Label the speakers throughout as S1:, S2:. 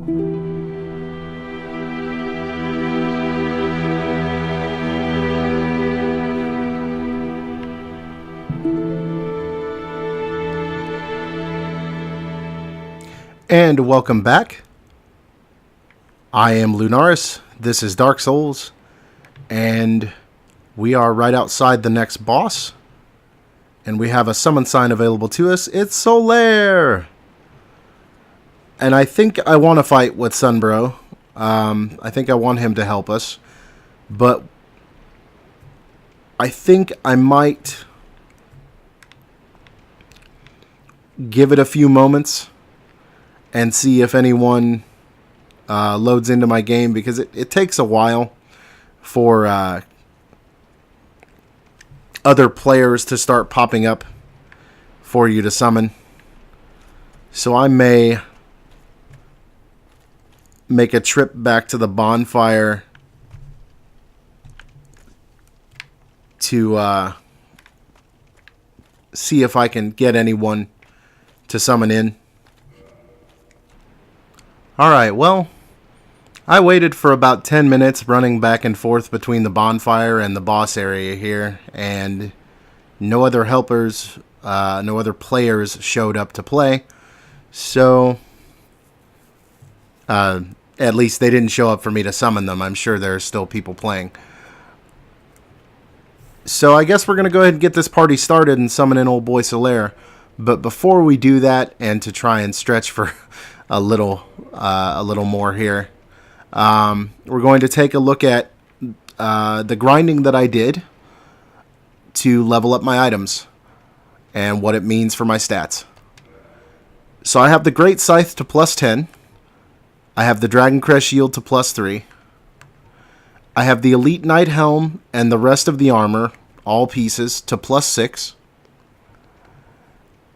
S1: And welcome back. I am Lunaris. This is Dark Souls. And we are right outside the next boss. And we have a summon sign available to us. It's Solaire! And I think I want to fight with Sunbro. I think I want him to help us. But I think I might give it a few moments and see if anyone loads into my game, because it takes a while for other players to start popping up for you to summon. So I may make a trip back to the bonfire to see if I can get anyone to summon in. Alright, well, I waited for about 10 minutes running back and forth between the bonfire and the boss area here, and no other helpers, no other players showed up to play. So, at least they didn't show up for me to summon them. I'm sure there are still people playing. So I guess we're going to go ahead and get this party started and summon in old boy Solaire. But before we do that, and to try and stretch for a little more here, we're going to take a look at the grinding that I did to level up my items and what it means for my stats. So I have the Great Scythe to +10. I have the Dragon Crest Shield to +3. I have the Elite Knight Helm and the rest of the armor, all pieces, to +6.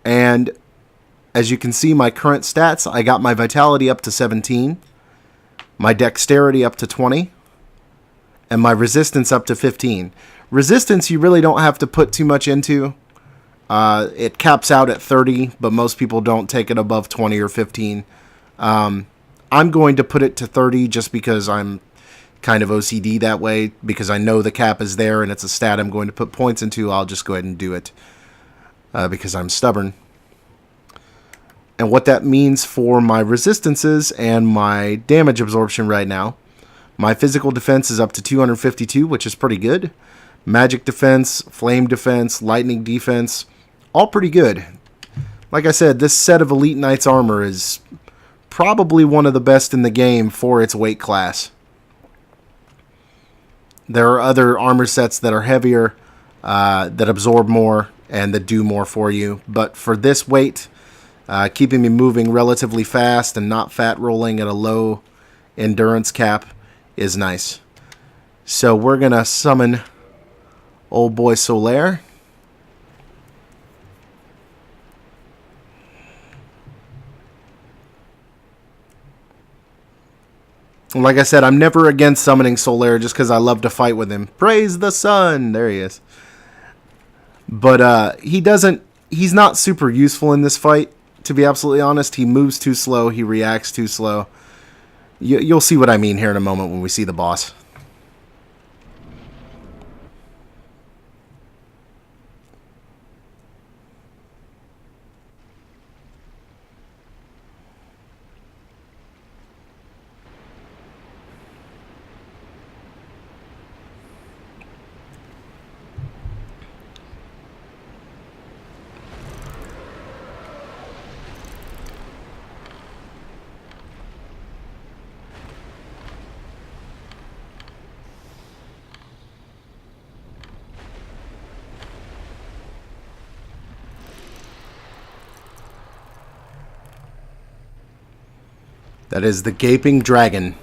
S1: And as you can see, my current stats, I got my Vitality up to 17, my Dexterity up to 20, and my Resistance up to 15. Resistance you really don't have to put too much into. It caps out at 30, but most people don't take it above 20 or 15. I'm going to put it to 30 just because I'm kind of OCD that way, because I know the cap is there and it's a stat I'm going to put points into. I'll just go ahead and do it because I'm stubborn. And what that means for my resistances and my damage absorption right now, my physical defense is up to 252, which is pretty good. Magic defense, flame defense, lightning defense, all pretty good. Like I said, this set of Elite Knight's armor is probably one of the best in the game for its weight class. There are other armor sets that are heavier, that absorb more, and that do more for you. But for this weight, keeping me moving relatively fast and not fat rolling at a low endurance cap is nice. So we're going to summon old boy Solaire. Like I said, I'm never against summoning Solaire just because I love to fight with him. Praise the sun! There he is. But he's not super useful in this fight, to be absolutely honest. He moves too slow. He reacts too slow. You'll see what I mean here in a moment when we see the boss. That is the Gaping Dragon.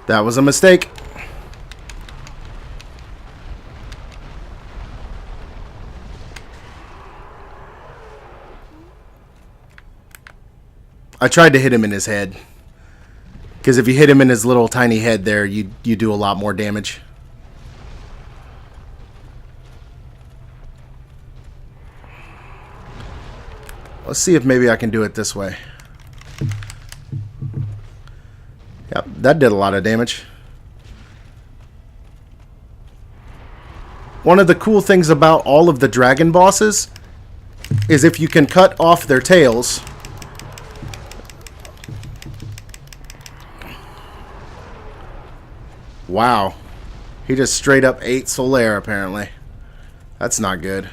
S1: That was a mistake. I tried to hit him in his head. Because if you hit him in his little tiny head there, you do a lot more damage. Let's see if maybe I can do it this way. Yep, that did a lot of damage. One of the cool things about all of the dragon bosses is if you can cut off their tails, wow, he just straight up ate Solaire apparently. That's not good.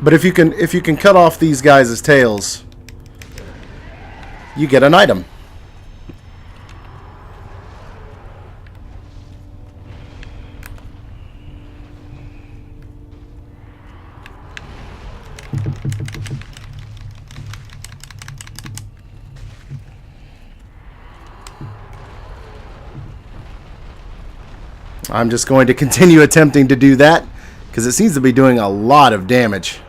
S1: But if you can cut off these guys' tails, you get an item. I'm just going to continue attempting to do that because it seems to be doing a lot of damage.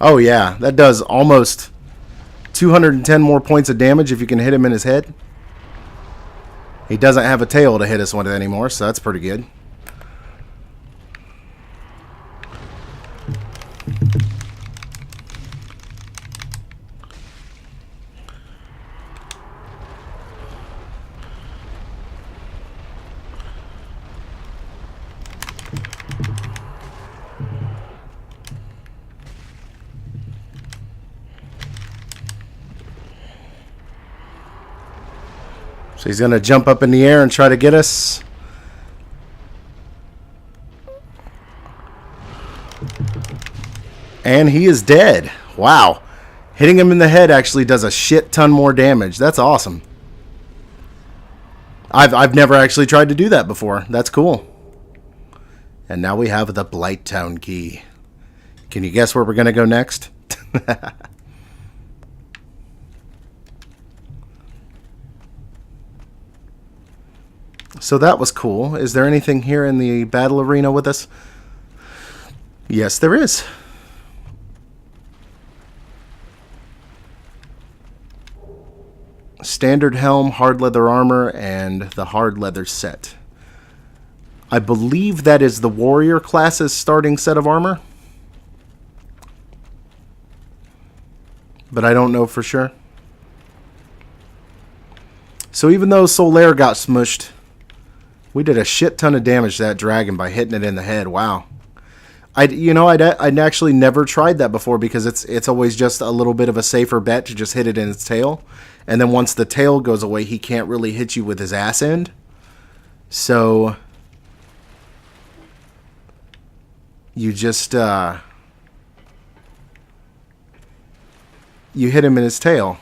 S1: Oh yeah, that does almost 210 more points of damage if you can hit him in his head. He doesn't have a tail to hit us with anymore, so that's pretty good. So he's going to jump up in the air and try to get us. And he is dead. Wow. Hitting him in the head actually does a shit ton more damage. That's awesome. I've never actually tried to do that before. That's cool. And now we have the Blighttown Key. Can you guess where we're going to go next? So that was cool. Is there anything here in the battle arena with us? Yes, there is. Standard helm, hard leather armor, and the hard leather set. I believe that is the warrior class's starting set of armor. But I don't know for sure. So even though Solaire got smushed, we did a shit ton of damage to that dragon by hitting it in the head. Wow. I'd actually never tried that before because it's always just a little bit of a safer bet to just hit it in its tail. And then once the tail goes away, he can't really hit you with his ass end. So you just you hit him in his tail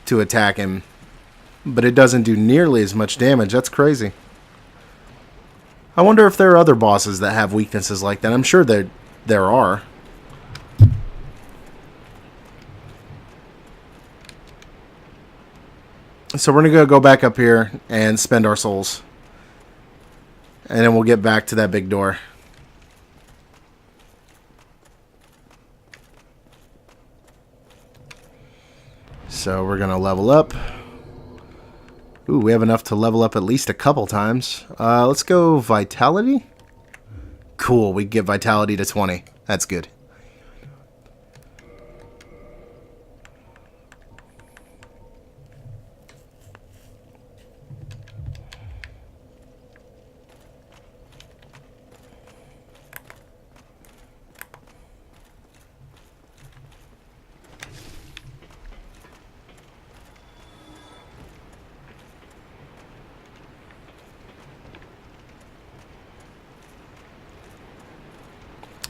S1: to attack him, but it doesn't do nearly as much damage. That's crazy. I wonder if there are other bosses that have weaknesses like that. I'm sure there are. So we're going to go back up here and spend our souls. And then we'll get back to that big door. So we're going to level up. Ooh, we have enough to level up at least a couple times. Let's go Vitality. Cool, we get Vitality to 20. That's good.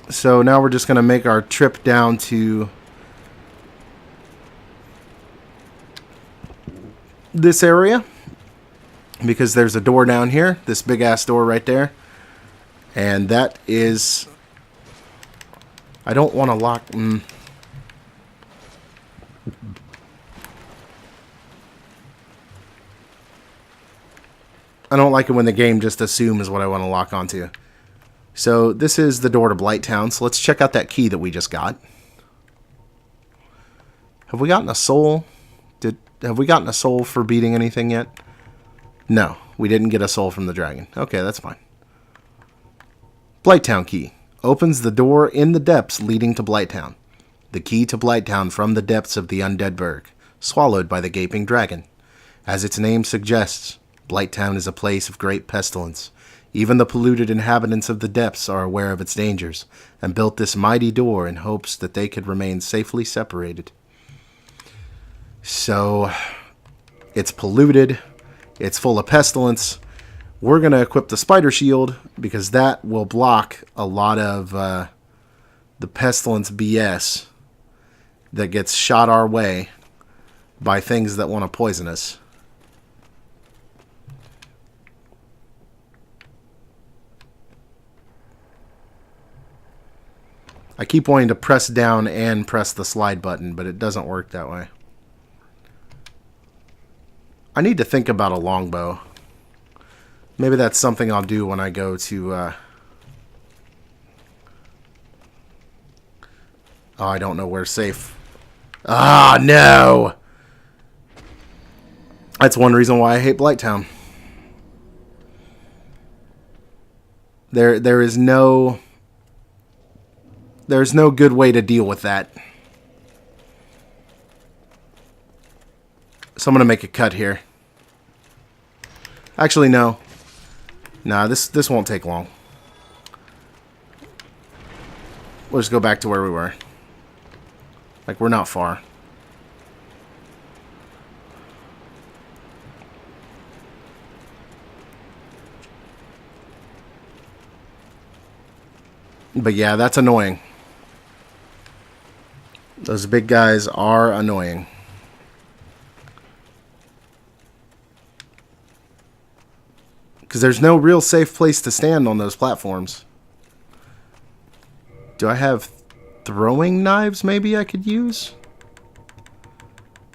S1: So now we're just going to make our trip down to this area because there's a door down here, this big ass door right there. And that is, I don't want to lock. I don't like it when the game just assumes what I want to lock onto. So this is the door to Blighttown. So let's check out that key that we just got. Have we gotten a soul? Have we gotten a soul for beating anything yet? No, we didn't get a soul from the dragon. Okay, that's fine. Blighttown Key. Opens the door in the depths leading to Blighttown. The key to Blighttown from the depths of the undead burg, swallowed by the gaping dragon. As its name suggests, Blighttown is a place of great pestilence. Even the polluted inhabitants of the depths are aware of its dangers, and built this mighty door in hopes that they could remain safely separated. So, it's polluted, it's full of pestilence. We're going to equip the spider shield, because that will block a lot of the pestilence BS that gets shot our way by things that want to poison us. I keep wanting to press down and press the slide button, but it doesn't work that way. I need to think about a longbow. Maybe that's something I'll do when I go to... Oh, I don't know where's safe. Ah, no! That's one reason why I hate Blighttown. There's no good way to deal with that. So I'm going to make a cut here. Actually, no. Nah, this won't take long. We'll just go back to where we were. Like, we're not far. But yeah, that's annoying. Those big guys are annoying. Because there's no real safe place to stand on those platforms. Do I have throwing knives maybe I could use?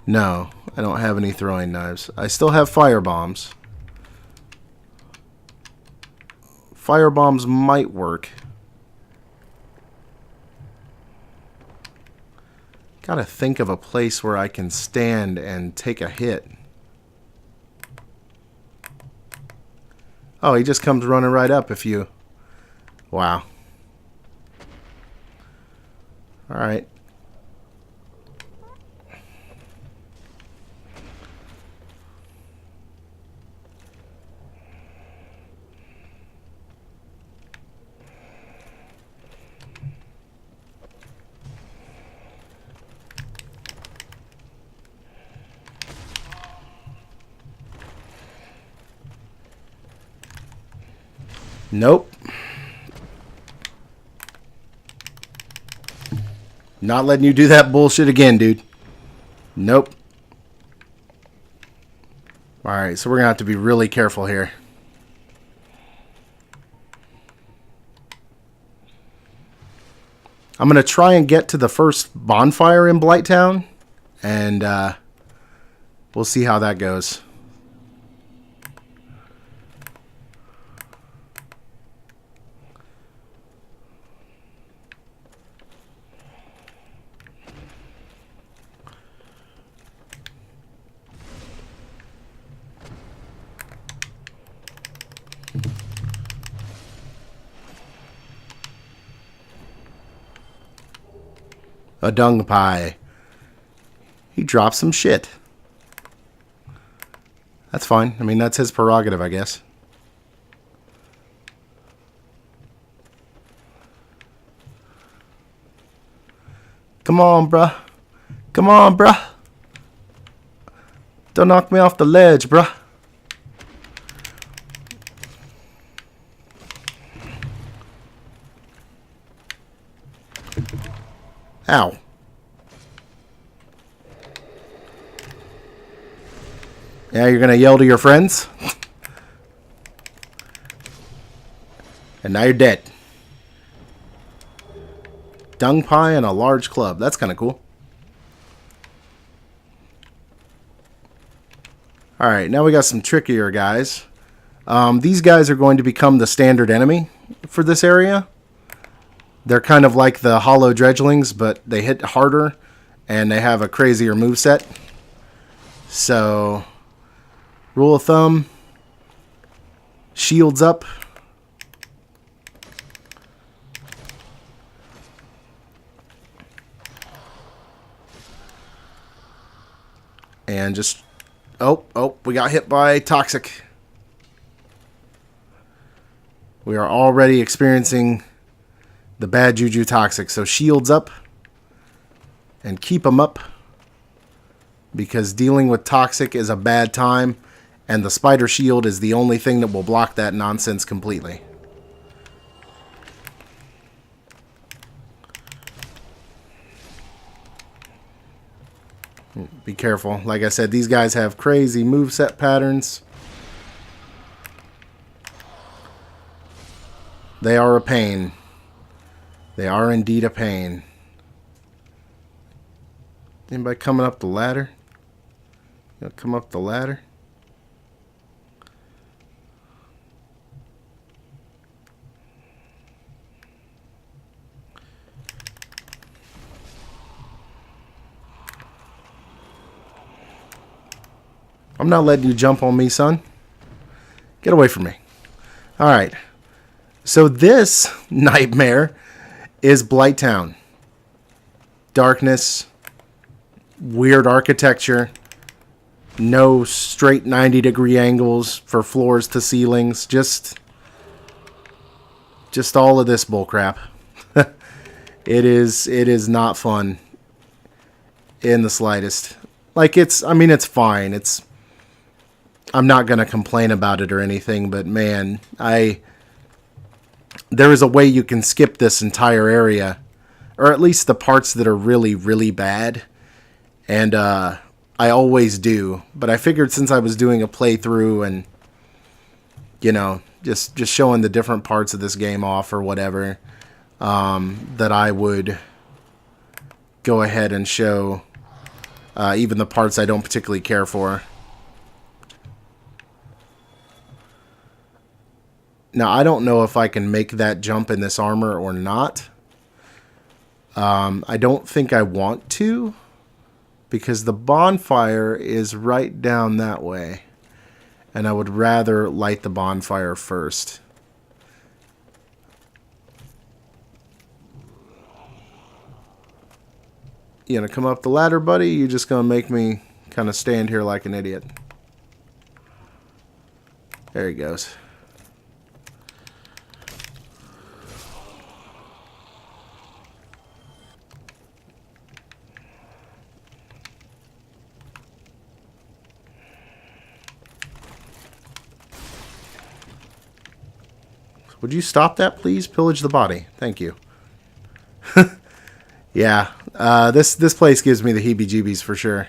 S1: No, I don't have any throwing knives. I still have fire bombs. Fire bombs might work. Gotta think of a place where I can stand and take a hit. Oh, he just comes running right up if you... Wow. Alright. Nope. Not letting you do that bullshit again, dude. Nope. Alright, so we're going to have to be really careful here. I'm going to try and get to the first bonfire in Blighttown. And we'll see how that goes. A dung pie. He dropped some shit. That's fine. I mean, that's his prerogative, I guess. Come on, bruh. Come on, bruh. Don't knock me off the ledge, bruh. Ow. Yeah, you're going to yell to your friends? And now you're dead. Dung pie and a large club. That's kind of cool. Alright, now we got some trickier guys. These guys are going to become the standard enemy for this area. They're kind of like the hollow dredgelings, but they hit harder and they have a crazier moveset. So, rule of thumb, shields up. And just, oh, we got hit by toxic. We are already experiencing the bad juju toxic. So shields up and keep them up, because dealing with toxic is a bad time, and the spider shield is the only thing that will block that nonsense completely. Be careful. Like I said, these guys have crazy moveset patterns. They are a pain. They are indeed a pain. Anybody coming up the ladder? Come up the ladder. I'm not letting you jump on me, son. Get away from me. All right. So this nightmare is Blighttown. Darkness. Weird architecture. No straight 90-degree angles for floors to ceilings. Just all of this bullcrap. It is not fun in the slightest. Like, it's fine. I'm not going to complain about it or anything, but man, there is a way you can skip this entire area, or at least the parts that are really, really bad. And I always do, but I figured since I was doing a playthrough and, you know, just showing the different parts of this game off or whatever, that I would go ahead and show even the parts I don't particularly care for. Now, I don't know if I can make that jump in this armor or not. I don't think I want to, because the bonfire is right down that way. And I would rather light the bonfire first. You gonna come up the ladder, buddy? You're just gonna make me kind of stand here like an idiot. There he goes. Would you stop that, please? Pillage the body. Thank you. Yeah, this place gives me the heebie-jeebies for sure.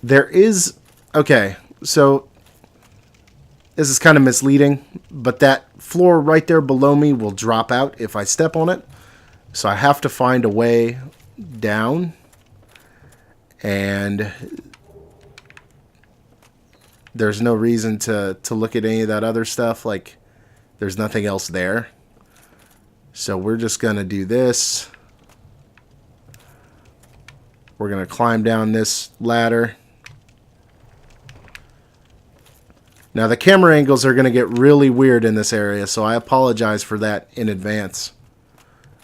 S1: There is... Okay, so... This is kind of misleading, but that floor right there below me will drop out if I step on it. So I have to find a way down. And... There's no reason to look at any of that other stuff. Like, there's nothing else there. So we're just going to do this. We're going to climb down this ladder. Now the camera angles are going to get really weird in this area, so I apologize for that in advance.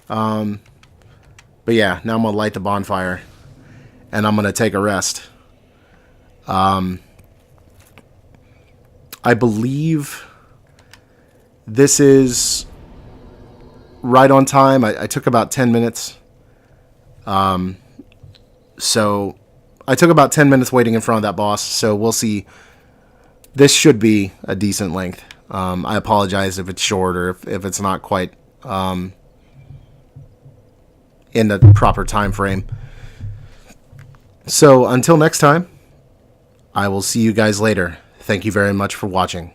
S1: But yeah, now I'm going to light the bonfire. And I'm going to take a rest. I believe this is right on time. I took about 10 minutes. So I took about 10 minutes waiting in front of that boss, so we'll see. This should be a decent length. I apologize if it's short or if it's not quite in the proper time frame. So until next time, I will see you guys later. Thank you very much for watching.